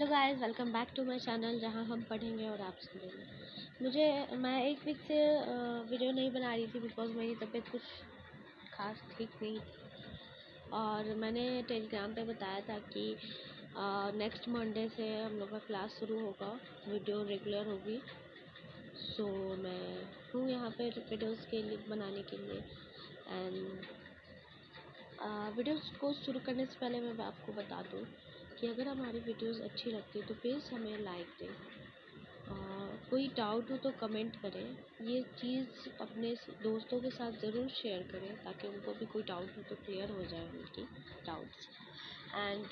तो guys welcome back to my channel जहां हम पढ़ेंगे और आप सुनेंगे। मैं एक वीक से वीडियो नहीं बना रही थी बिकॉज मेरी तबीयत कुछ खास ठीक नहीं थी। और मैंने टेलीग्राम पे बताया था कि नेक्स्ट मंडे से हम लोग का क्लास शुरू होगा, वीडियो रेगुलर होगी। सो मैं हूँ यहाँ पे वीडियोज़ के लिए बनाने के लिए। एंड वीडियोज़ को शुरू करने से पहले मैं आपको बता दूँ कि अगर हमारी वीडियोस अच्छी लगती है तो प्लीज़ हमें लाइक दें। कोई डाउट हो तो कमेंट करें। ये चीज़ अपने दोस्तों के साथ ज़रूर शेयर करें ताकि उनको भी कोई डाउट हो तो क्लियर हो जाए उनकी डाउट्स। एंड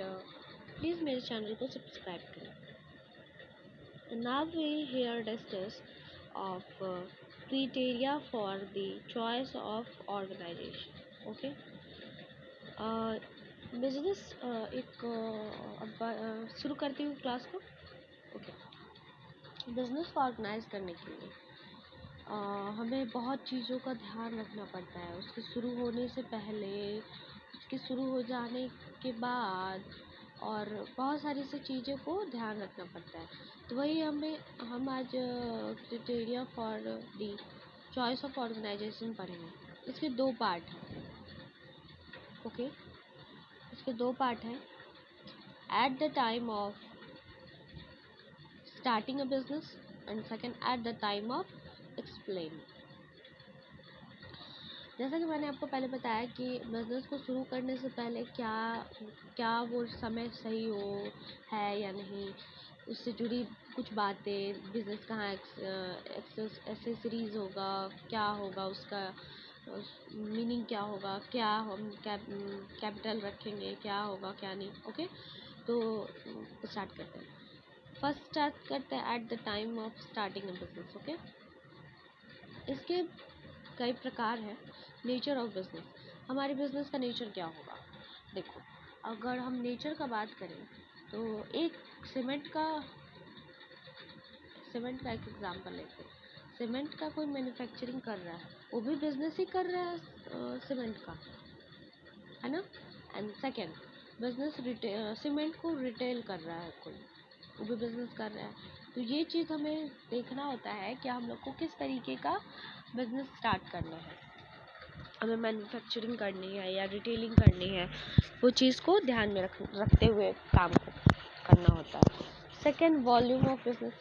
प्लीज़ मेरे चैनल को सब्सक्राइब करें। Now we here discuss of criteria for the choice of organisation. Okay, business शुरू करती हूँ क्लास को। ओके, बिजनेस को ऑर्गेनाइज करने के लिए हमें बहुत चीज़ों का ध्यान रखना पड़ता है। उसके शुरू होने से पहले, उसके शुरू हो जाने के बाद, और बहुत सारी सी चीज़ों को ध्यान रखना पड़ता है। तो वही हम आज criteria for the choice of organisation पढ़ेंगे। इसके दो पार्ट हैं। ओके, इसके दो पार्ट हैं। At the time of starting a business and second at the time of explain. जैसा कि मैंने आपको पहले बताया कि बिजनेस को शुरू करने से पहले क्या वो समय सही है या नहीं, उससे जुड़ी कुछ बातें, बिजनेस कहाँ एक्सेसरीज होगा, क्या होगा उसका मीनिंग, क्या होगा, क्या हम कैपिटल रखेंगे, क्या होगा क्या नहीं। ओके, तो स्टार्ट करते हैं। फर्स्ट स्टार्ट करते हैं at the time of starting a business. Okay, इसके कई प्रकार हैं। नेचर ऑफ बिजनेस, हमारे बिजनेस का नेचर क्या होगा। देखो, अगर हम नेचर का बात करें तो एक सीमेंट का एक एग्जांपल लेते हैं। सीमेंट का कोई मैन्युफैक्चरिंग कर रहा है, वो भी बिजनेस ही कर रहा है सीमेंट का, है ना। एंड सेकेंड, बिजनेस सीमेंट को रिटेल कर रहा है कोई, वो भी बिजनेस कर रहा है। तो ये चीज़ हमें देखना होता है कि हम लोग को किस तरीके का बिजनेस स्टार्ट करना है, हमें मैन्युफैक्चरिंग करनी है या रिटेलिंग करनी है, वो चीज़ को ध्यान में रखते हुए काम को करना होता है। सेकेंड, वॉल्यूम ऑफ बिजनेस,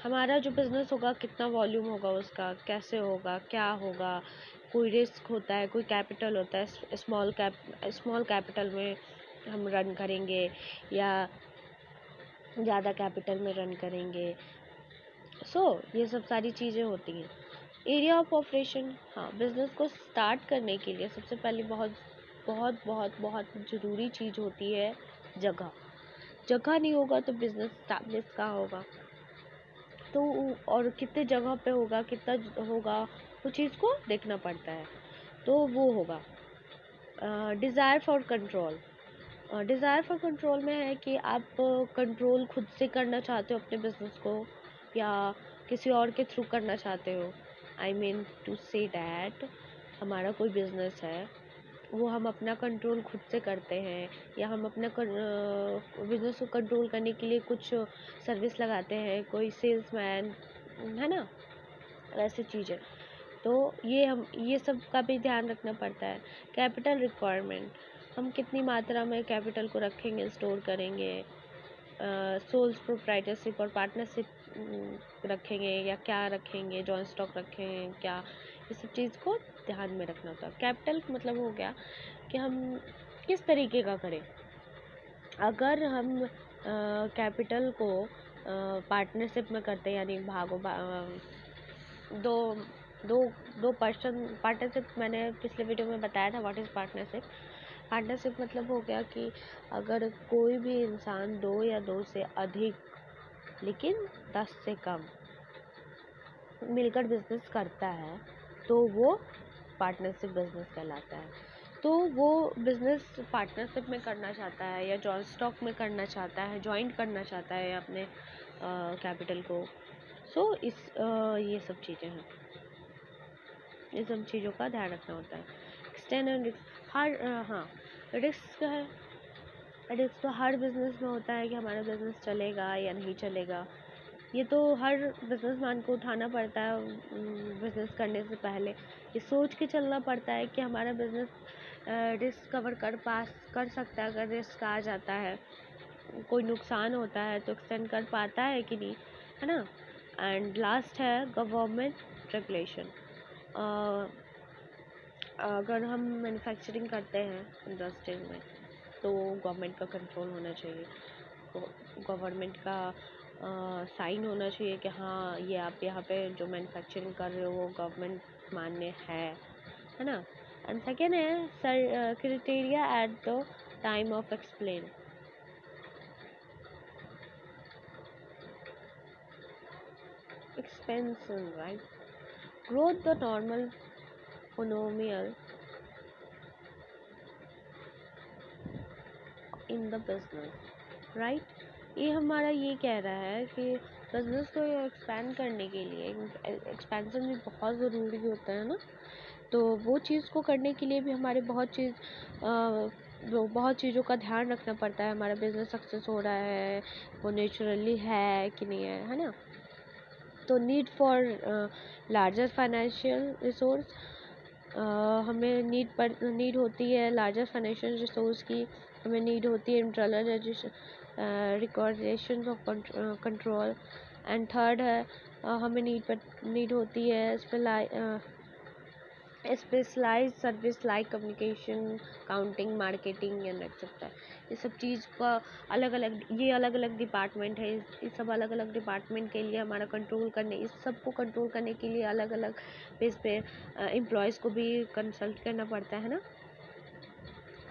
हमारा जो बिज़नेस होगा कितना वॉल्यूम होगा उसका, कैसे होगा, क्या होगा, कोई रिस्क होता है, कोई कैपिटल होता है। स्मॉल कैपिटल में हम रन करेंगे या ज़्यादा कैपिटल में रन करेंगे। ये सब सारी चीज़ें होती हैं। एरिया ऑफ ऑपरेशन, हाँ, बिज़नेस को स्टार्ट करने के लिए सबसे पहले बहुत बहुत बहुत बहुत ज़रूरी चीज़ होती है जगह। जगह नहीं होगा तो बिज़नेस स्टैब्लिश कहाँ होगा। तो और कितने जगह पे होगा, कितना होगा, वो चीज़ को देखना पड़ता है। तो वो होगा desire for control. Desire for control में है कि आप कंट्रोल खुद से करना चाहते हो अपने बिज़नेस को या किसी और के थ्रू करना चाहते हो। I mean to say that हमारा कोई बिज़नेस है, वो हम अपना कंट्रोल खुद से करते हैं या हम अपना बिज़नेस को कंट्रोल करने के लिए कुछ सर्विस लगाते हैं, कोई सेल्समैन, है ना, वैसे चीज़ें। तो ये सब का भी ध्यान रखना पड़ता है। कैपिटल रिक्वायरमेंट, हम कितनी मात्रा में कैपिटल को रखेंगे, स्टोर करेंगे, सोल्स प्रोप्राइटरशिप और पार्टनरशिप रखेंगे या क्या रखेंगे, जॉइंट स्टॉक रखेंगे क्या, ये सब चीज़ को ध्यान में रखना होता है। कैपिटल मतलब हो गया कि हम किस तरीके का करें। अगर हम कैपिटल को पार्टनरशिप में करते हैं, यानी दो दो दो पर्सन, पार्टनरशिप मैंने पिछले वीडियो में बताया था व्हाट इज़ पार्टनरशिप। पार्टनरशिप मतलब हो गया कि अगर कोई भी इंसान 2 या 2 से अधिक लेकिन 10 से कम मिलकर बिजनेस करता है तो वो पार्टनरशिप बिजनेस कहलाता है। तो वो बिजनेस पार्टनरशिप में करना चाहता है या जॉइंट स्टॉक में करना चाहता है, ज्वाइंट करना चाहता है अपने कैपिटल को। ये सब चीज़ें हैं, इन सब चीज़ों का ध्यान रखना होता है। एक्सटर्नल रिस्क, हाँ, रिस्क है। रिस्क तो हर बिज़नेस में होता है कि हमारा बिज़नेस चलेगा या नहीं चलेगा। ये तो हर बिजनेसमैन को उठाना पड़ता है बिज़नेस करने से पहले। ये सोच के चलना पड़ता है कि हमारा बिज़नेस रिस्क कवर कर सकता है। अगर रिस्क आ जाता है, कोई नुकसान होता है तो एक्सटेंड कर पाता है कि नहीं, है ना। एंड लास्ट है गवर्नमेंट रेगुलेशन। अगर हम मैन्युफैक्चरिंग करते हैं इंडस्ट्री में तो गवर्नमेंट का कंट्रोल होना चाहिए। तो गवर्नमेंट का साइन होना चाहिए कि हाँ, ये आप यहाँ पे जो मैन्युफैक्चरिंग कर रहे हो वो गवर्नमेंट मान्य है ना। एंड सेकेंड है sir criteria at the time of explain. Expansion, right? Growth the normal phenomenal in the business, right? ये हमारा ये कह रहा है कि बिजनेस को एक्सपैंड करने के लिए एक्सपेंशन भी बहुत ज़रूरी होता है ना। तो वो चीज़ को करने के लिए भी हमारे बहुत चीज़ों का ध्यान रखना पड़ता है। हमारा बिजनेस सक्सेस हो रहा है, वो नेचुरली है कि नहीं है ना। तो need for larger financial resource, हमें नीड होती है लार्जर फाइनेंशियल रिसोर्स की। हमें नीड होती है internal recordation of control. And third है हमें नीड होती है specialise service like communication, counting, marketing and etcetera. ये सब चीज़ का अलग अलग डिपार्टमेंट है। इस सब अलग अलग डिपार्टमेंट के लिए हमारा इस सब को कंट्रोल करने के लिए अलग अलग बेस पे एम्प्लॉयज़ को भी कंसल्ट करना पड़ता है ना।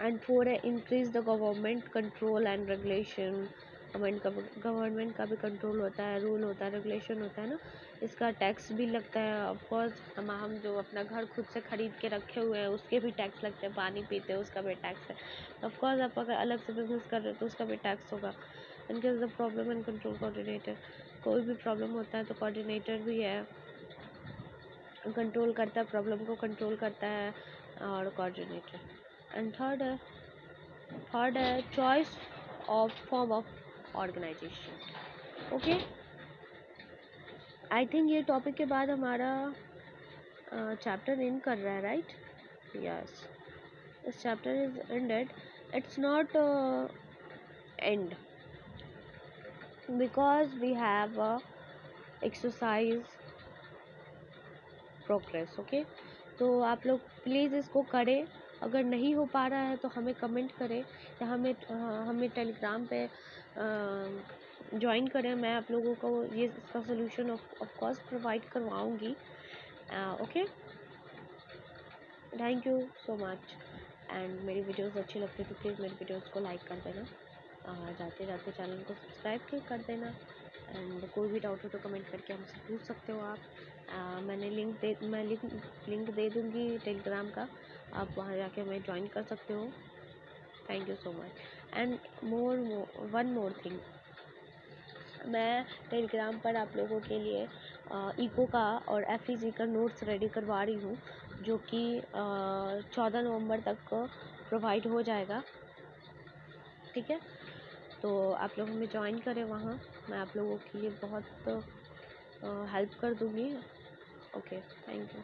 एंड फोर है increase the government control and regulation. Government का भी कंट्रोल होता है, रूल होता है, रेगुलेशन होता है ना। इसका टैक्स भी लगता है ऑफकोर्स। हम जो अपना घर खुद से ख़रीद के रखे हुए हैं उसके भी टैक्स लगते हैं, पानी पीते हैं उसका भी टैक्स है। ऑफकोर्स आप अगर अलग से बिजनेस कर रहे हो तो उसका भी टैक्स होगा। In case the problem and control coordinator, कोई भी प्रॉब्लम होता है तो कोऑर्डिनेटर भी है, कंट्रोल करता है, प्रॉब्लम को कंट्रोल करता है और कोऑर्डिनेटर। एंड थर्ड है choice of form of organisation. Okay, I think ये टॉपिक के बाद हमारा चैप्टर एंड कर रहा है, right? Yes, this chapter is ended. It's not end because we have exercise progress. Okay, तो आप लोग प्लीज़ इसको करें। अगर नहीं हो पा रहा है तो हमें कमेंट करें या हमें टेलीग्राम पे ज्वाइन करें। मैं आप लोगों को ये इसका सोल्यूशन ऑफ कोर्स प्रोवाइड करवाऊँगी। Okay, thank you so much. And मेरी वीडियोस अच्छी लगती है तो प्लीज़ मेरी वीडियोस को लाइक कर देना, जाते जाते चैनल को सब्सक्राइब कर देना। एंड कोई भी डाउट हो तो कमेंट करके हमसे पूछ सकते हो आप। मैं लिंक दे दूँगी टेलीग्राम का, आप वहाँ जाके हमें ज्वाइन कर सकते हो। Thank you so much. And one more thing, मैं टेलीग्राम पर आप लोगों के लिए इको का और FEG का नोट्स रेडी करवा रही हूँ, जो कि 14 नवंबर तक प्रोवाइड हो जाएगा। ठीक है, तो आप लोग हमें ज्वाइन करें वहाँ, मैं आप लोगों के लिए बहुत हेल्प कर दूँगी। Okay, thank you.